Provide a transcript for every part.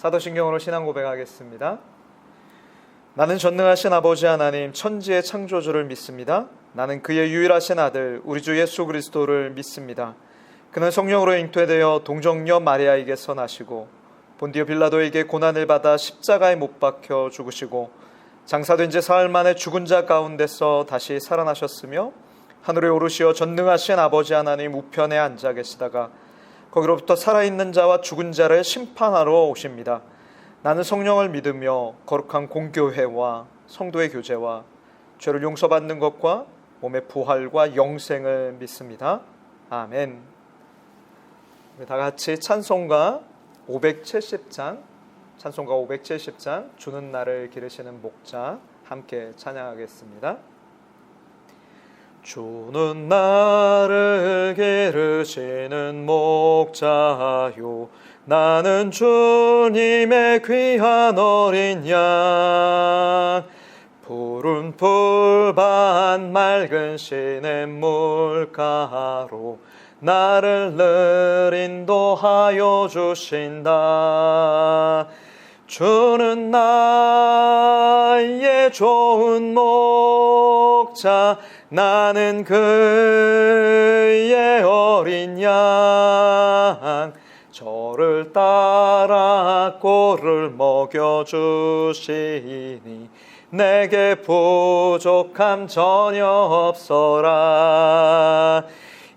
사도신경으로 신앙 고백하겠습니다. 나는 전능하신 아버지 하나님 천지의 창조주를 믿습니다. 나는 그의 유일하신 아들 우리 주 예수 그리스도를 믿습니다. 그는 성령으로 잉태되어 동정녀 마리아에게서 나시고 본디오 빌라도에게 고난을 받아 십자가에 못 박혀 죽으시고 장사된 지 사흘 만에 죽은 자 가운데서 다시 살아나셨으며 하늘에 오르시어 전능하신 아버지 하나님 우편에 앉아 계시다가 거기로부터 살아있는 자와 죽은 자를 심판하러 오십니다. 나는 성령을 믿으며 거룩한 공교회와 성도의 교제와 죄를 용서받는 것과 몸의 부활과 영생을 믿습니다. 아멘. 우리 다 같이 찬송가 570장 주는 나를 기르시는 목자 함께 찬양하겠습니다. 주는 나를 기르시는 목자요 나는 주님의 귀한 어린 양 푸른 풀밭 맑은 시냇물가로 나를 늘 인도하여 주신다. 주는 나의 좋은 목자 나는 그의 어린 양 저를 따라 꼴을 먹여주시니 내게 부족함 전혀 없어라.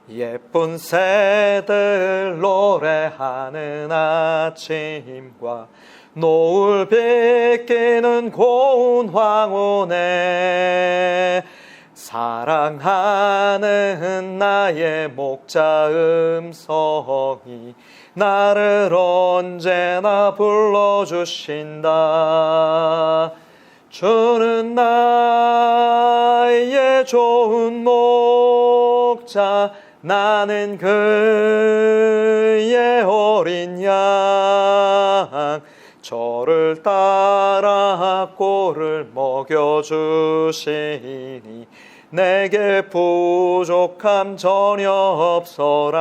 예쁜 새들 노래하는 아침과 노을 비끼는 고운 황혼에 사랑하는 나의 목자 음성이 나를 언제나 불러주신다. 주는 나의 좋은 목자 나는 그의 어린 양 저를 따라 꼴을 먹여주시니 내게 부족함 전혀 없어라.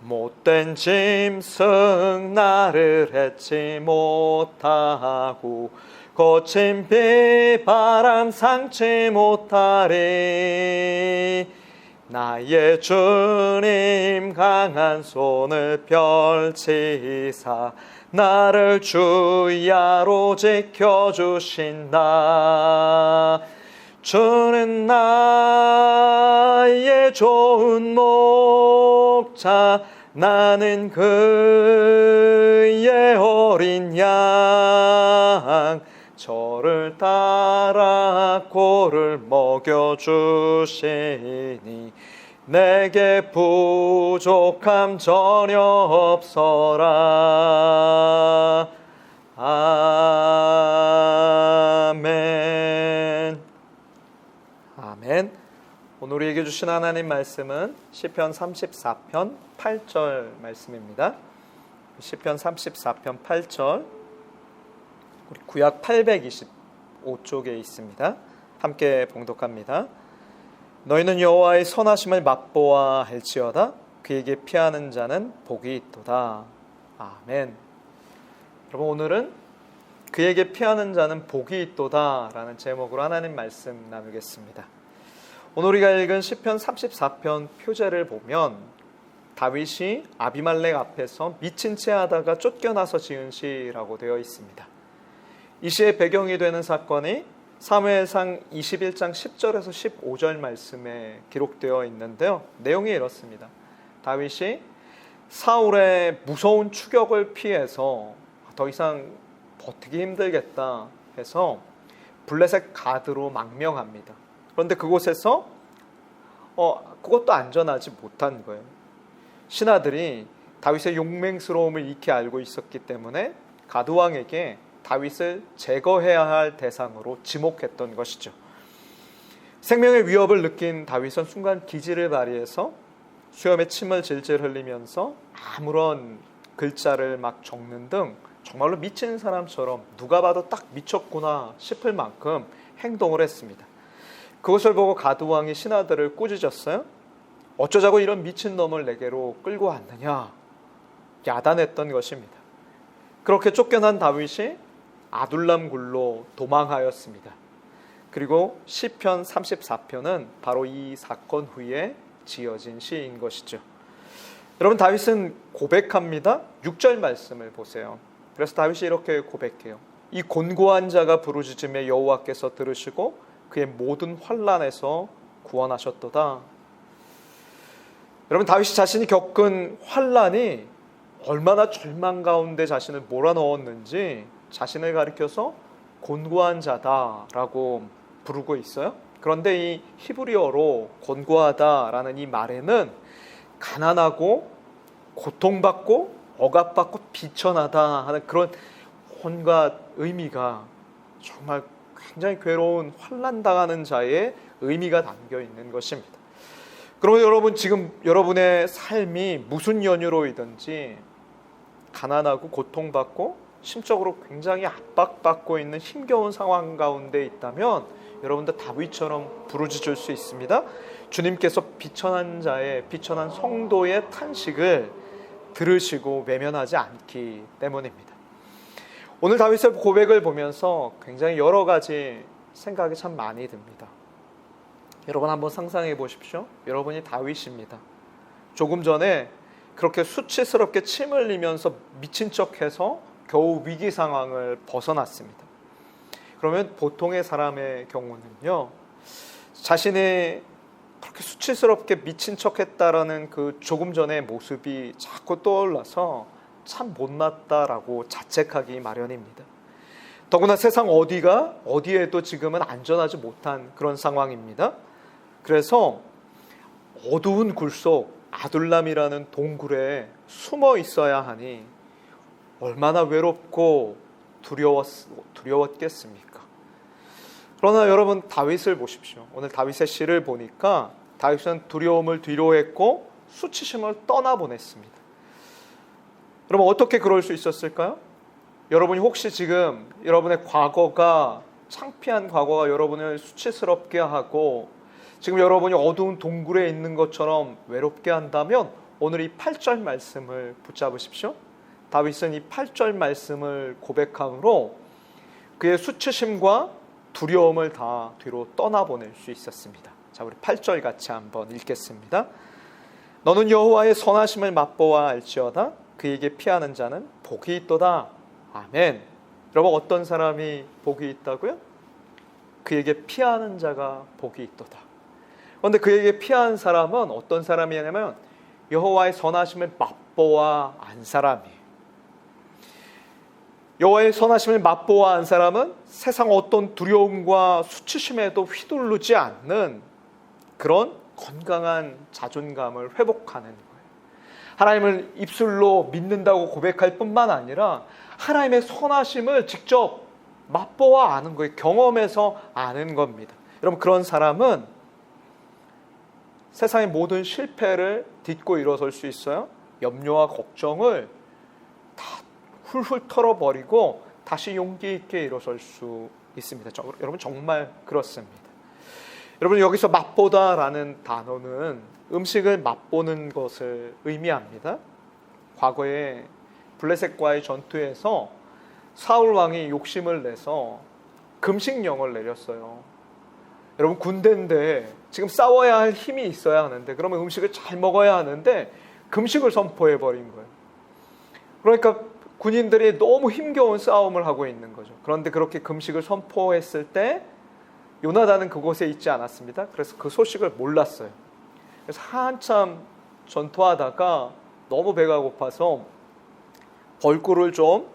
못된 짐승 나를 해치 못하고 거친 비바람 상치 못하리. 나의 주님 강한 손을 펼치사 나를 주야로 지켜주신다. 주는 나의 좋은 목자 나는 그의 어린 양 저를 따라 꼴을 먹여주시니 내게 부족함 전혀 없어라. 아멘. 아멘. 오늘 우리에게 주신 하나님 말씀은 시편 34편 8절 말씀입니다. 시편 34편 8절 우리 구약 825쪽에 있습니다. 함께 봉독합니다. 너희는 여호와의 선하심을 맛보아 할지어다 그에게 피하는 자는 복이 있도다. 아멘. 여러분 오늘은 그에게 피하는 자는 복이 있도다 라는 제목으로 하나님 말씀 나누겠습니다. 오늘 우리가 읽은 시편 34편 표제를 보면 다윗이 아비말렉 앞에서 미친 채 하다가 쫓겨나서 지은 시라고 되어 있습니다. 이 시의 배경이 되는 사건이 사무엘상 21장 10절에서 15절 말씀에 기록되어 있는데요. 내용이 이렇습니다. 다윗이 사울의 무서운 추격을 피해서 더 이상 버티기 힘들겠다 해서 블레셋 가드로 망명합니다. 그런데 그곳에서 그것도 안전하지 못한 거예요. 신하들이 다윗의 용맹스러움을 익히 알고 있었기 때문에 가드왕에게 다윗을 제거해야 할 대상으로 지목했던 것이죠. 생명의 위협을 느낀 다윗은 순간 기지를 발휘해서 수염에 침을 질질 흘리면서 아무런 글자를 막 적는 등 정말로 미친 사람처럼 누가 봐도 딱 미쳤구나 싶을 만큼 행동을 했습니다. 그것을 보고 가드왕이 신하들을 꾸짖었어요. 어쩌자고 이런 미친놈을 내게로 끌고 왔느냐 야단했던 것입니다. 그렇게 쫓겨난 다윗이 아둘람 굴로 도망하였습니다. 그리고 시편 34편은 바로 이 사건 후에 지어진 시인 것이죠. 여러분, 다윗은 고백합니다. 6절 말씀을 보세요. 그래서 다윗이 이렇게 고백해요. 이 곤고한 자가 부르짖음에 여호와께서 들으시고 그의 모든 환난에서 구원하셨도다. 여러분, 다윗이 자신이 겪은 환난이 얼마나 절망 가운데 자신을 몰아넣었는지 자신을 가리켜서 곤고한 자다라고 부르고 있어요. 그런데 이 히브리어로 곤고하다라는 이 말에는 가난하고 고통받고 억압받고 비천하다 하는 그런 온갖 의미가, 정말 굉장히 괴로운 환난당하는 자의 의미가 담겨 있는 것입니다. 그러면 여러분, 지금 여러분의 삶이 무슨 연유로이든지 가난하고 고통받고 심적으로 굉장히 압박받고 있는 힘겨운 상황 가운데 있다면 여러분도 다윗처럼 부르짖을 수 있습니다. 주님께서 비천한 자의, 비천한 성도의 탄식을 들으시고 외면하지 않기 때문입니다. 오늘 다윗의 고백을 보면서 굉장히 여러 가지 생각이 참 많이 듭니다. 여러분, 한번 상상해 보십시오. 여러분이 다윗입니다. 조금 전에 그렇게 수치스럽게 침 흘리면서 미친 척해서 겨우 위기 상황을 벗어났습니다. 그러면 보통의 사람의 경우는요, 자신이 그렇게 수치스럽게 미친 척했다라는 그 조금 전의 모습이 자꾸 떠올라서 참 못났다라고 자책하기 마련입니다. 더구나 세상 어디에도 지금은 안전하지 못한 그런 상황입니다. 그래서 어두운 굴 속 아둘람이라는 동굴에 숨어 있어야 하니 얼마나 외롭고 두려웠겠습니까? 그러나 여러분, 다윗을 보십시오. 오늘 다윗의 시를 보니까 다윗은 두려움을 뒤로했고 수치심을 떠나보냈습니다. 여러분, 어떻게 그럴 수 있었을까요? 여러분이 혹시 지금 여러분의 과거가, 창피한 과거가 여러분을 수치스럽게 하고 지금 여러분이 어두운 동굴에 있는 것처럼 외롭게 한다면 오늘 이 8절 말씀을 붙잡으십시오. 다윗은 이 8절 말씀을 고백함으로 그의 수치심과 두려움을 다 뒤로 떠나보낼 수 있었습니다. 자, 우리 8절 같이 한번 읽겠습니다. 너는 여호와의 선하심을 맛보아 알지어다. 그에게 피하는 자는 복이 있도다. 아멘. 여러분, 어떤 사람이 복이 있다고요? 그에게 피하는 자가 복이 있도다. 그런데 그에게 피한 사람은 어떤 사람이냐면 여호와의 선하심을 맛보아 안 사람이에요. 여호와의 선하심을 맛보아 안 사람은 세상 어떤 두려움과 수치심에도 휘둘르지 않는 그런 건강한 자존감을 회복하는 거예요. 하나님을 입술로 믿는다고 고백할 뿐만 아니라 하나님의 선하심을 직접 맛보아 아는 거예요. 경험해서 아는 겁니다. 여러분, 그런 사람은 세상의 모든 실패를 딛고 일어설 수 있어요. 염려와 걱정을 다 훌훌 털어버리고 다시 용기 있게 일어설 수 있습니다. 여러분, 정말 그렇습니다. 여러분, 여기서 맛보다라는 단어는 음식을 맛보는 것을 의미합니다. 과거에 블레셋과의 전투에서 사울 왕이 욕심을 내서 금식령을 내렸어요. 여러분, 군대인데 지금 싸워야 할 힘이 있어야 하는데, 그러면 음식을 잘 먹어야 하는데 금식을 선포해버린 거예요. 그러니까 군인들이 너무 힘겨운 싸움을 하고 있는 거죠. 그런데 그렇게 금식을 선포했을 때 요나단은 그곳에 있지 않았습니다. 그래서 그 소식을 몰랐어요. 그래서 한참 전투하다가 너무 배가 고파서 벌꿀을 좀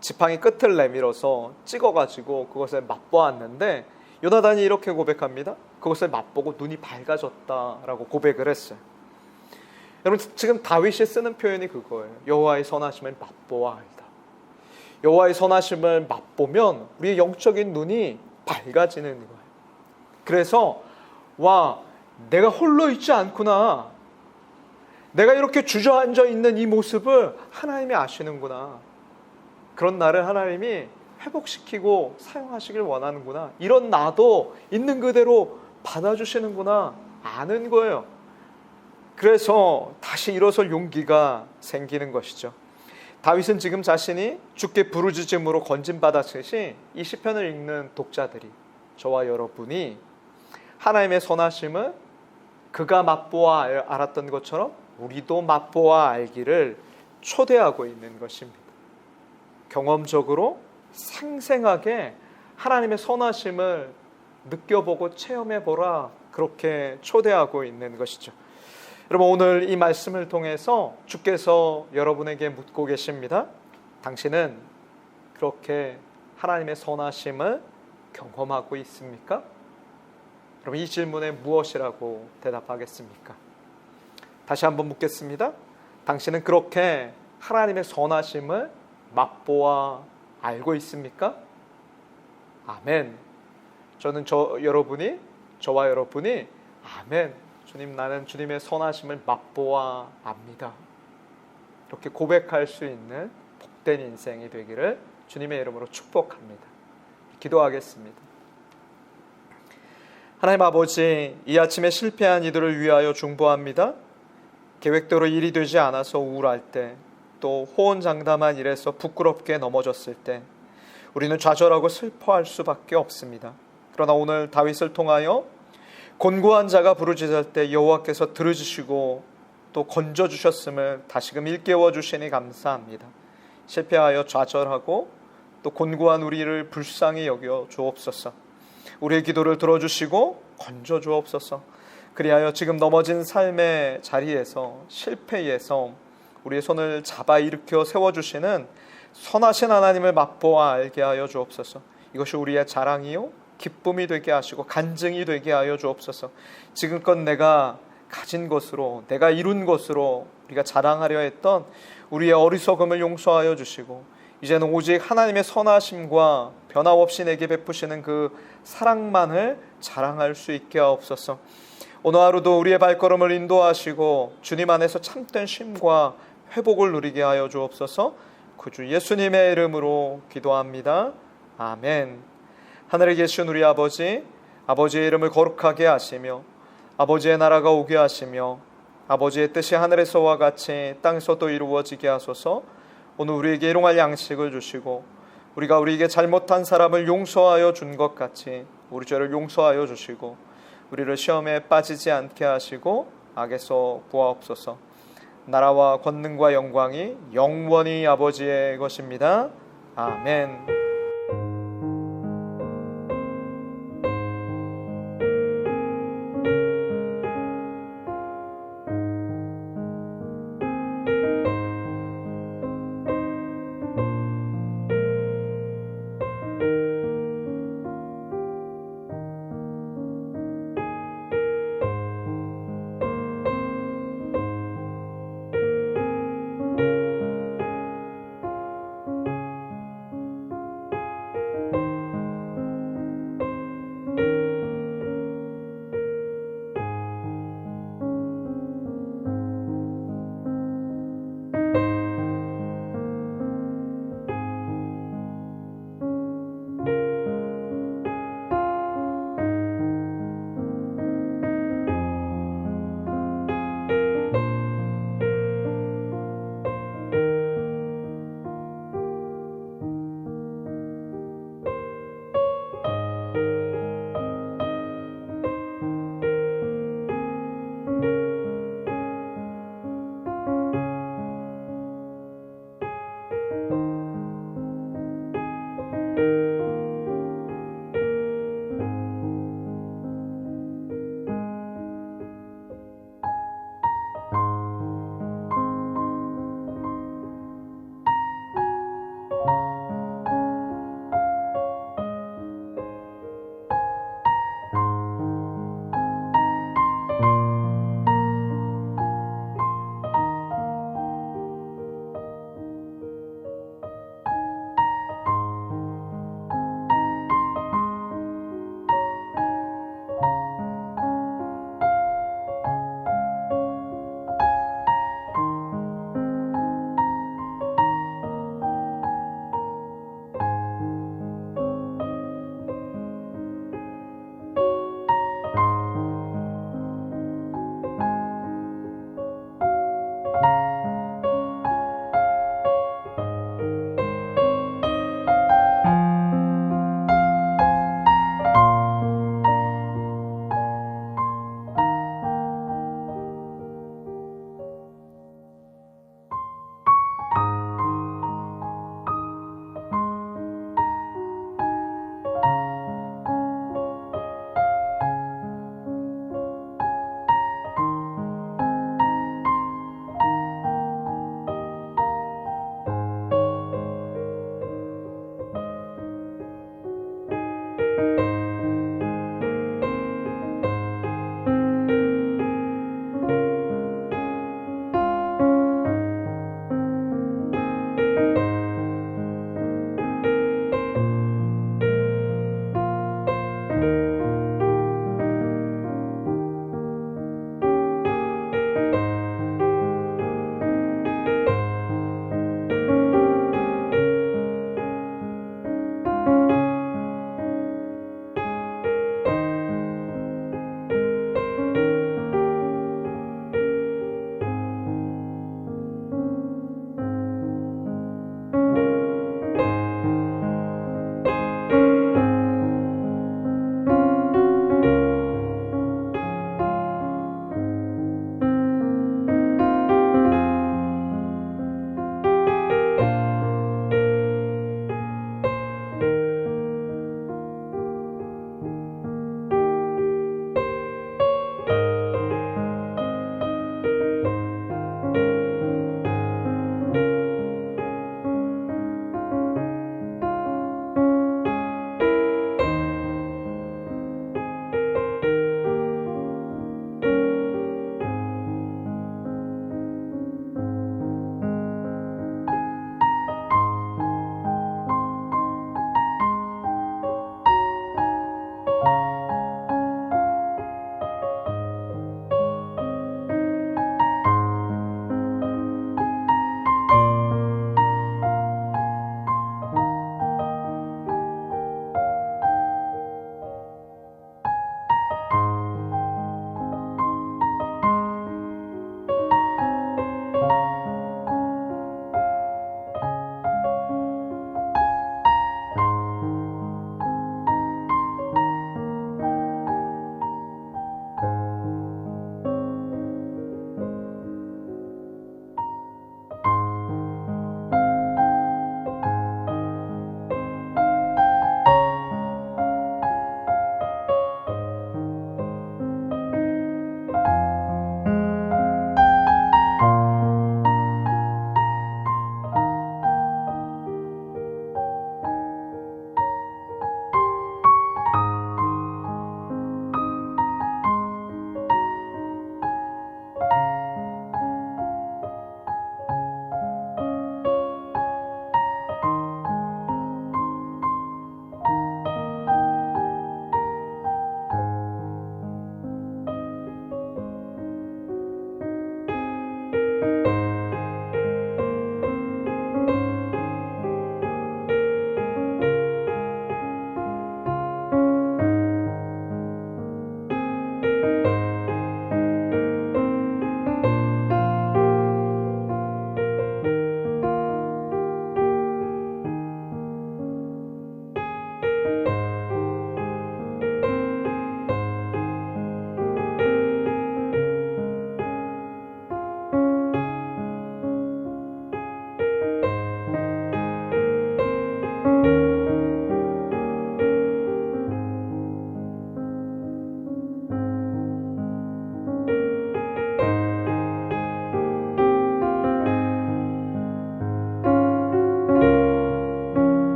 지팡이 끝을 내밀어서 찍어가지고 그것을 맛보았는데 요나단이 이렇게 고백합니다. 그것을 맛보고 눈이 밝아졌다라고 고백을 했어요. 여러분, 지금 다윗이 쓰는 표현이 그거예요. 여호와의 선하심을 맛보아 알다. 여호와의 선하심을 맛보면 우리의 영적인 눈이 밝아지는 거예요. 그래서 와, 내가 홀로 있지 않구나. 내가 이렇게 주저앉아 있는 이 모습을 하나님이 아시는구나. 그런 나를 하나님이 회복시키고 사용하시길 원하는구나. 이런 나도 있는 그대로 받아주시는구나. 아는 거예요. 그래서 다시 일어설 용기가 생기는 것이죠. 다윗은 지금 자신이 주께 부르짖음으로 건진받았듯이 이 시편을 읽는 독자들이, 저와 여러분이 하나님의 선하심을 그가 맛보아 알았던 것처럼 우리도 맛보아 알기를 초대하고 있는 것입니다. 경험적으로 생생하게 하나님의 선하심을 느껴보고 체험해보라, 그렇게 초대하고 있는 것이죠. 여러분, 오늘 이 말씀을 통해서 주께서 여러분에게 묻고 계십니다. 당신은 그렇게 하나님의 선하심을 경험하고 있습니까? 여러분, 이 질문에 무엇이라고 대답하겠습니까? 다시 한번 묻겠습니다. 당신은 그렇게 하나님의 선하심을 맛보아 알고 있습니까? 아멘. 저와 여러분이 아멘, 주님, 나는 주님의 선하심을 맛보아 압니다, 이렇게 고백할 수 있는 복된 인생이 되기를 주님의 이름으로 축복합니다. 기도하겠습니다. 하나님 아버지, 이 아침에 실패한 이들을 위하여 중보합니다. 계획대로 일이 되지 않아서 우울할 때, 또 호언장담한 일에서 부끄럽게 넘어졌을 때 우리는 좌절하고 슬퍼할 수밖에 없습니다. 그러나 오늘 다윗을 통하여 곤고한 자가 부르짖을 때 여호와께서 들으시고 또 건져주셨음을 다시금 일깨워 주시니 감사합니다. 실패하여 좌절하고 또 곤고한 우리를 불쌍히 여겨 주옵소서. 우리의 기도를 들어주시고 건져 주옵소서. 그리하여 지금 넘어진 삶의 자리에서, 실패에서 우리의 손을 잡아 일으켜 세워주시는 선하신 하나님을 맛보아 알게 하여 주옵소서. 이것이 우리의 자랑이요 기쁨이 되게 하시고 간증이 되게 하여 주옵소서. 지금껏 내가 가진 것으로, 내가 이룬 것으로 우리가 자랑하려 했던 우리의 어리석음을 용서하여 주시고, 이제는 오직 하나님의 선하심과 변함없이 내게 베푸시는 그 사랑만을 자랑할 수 있게 하옵소서. 오늘 하루도 우리의 발걸음을 인도하시고 주님 안에서 참된 쉼과 회복을 누리게 하여 주옵소서. 그 주 예수님의 이름으로 기도합니다. 아멘. 하늘에 계신 우리 아버지, 아버지의 이름을 거룩하게 하시며 아버지의 나라가 오게 하시며 아버지의 뜻이 하늘에서와 같이 땅에서도 이루어지게 하소서. 오늘 우리에게 일용할 양식을 주시고 우리가 우리에게 잘못한 사람을 용서하여 준 것 같이 우리 죄를 용서하여 주시고 우리를 시험에 빠지지 않게 하시고 악에서 구하옵소서. 나라와 권능과 영광이 영원히 아버지의 것입니다. 아멘.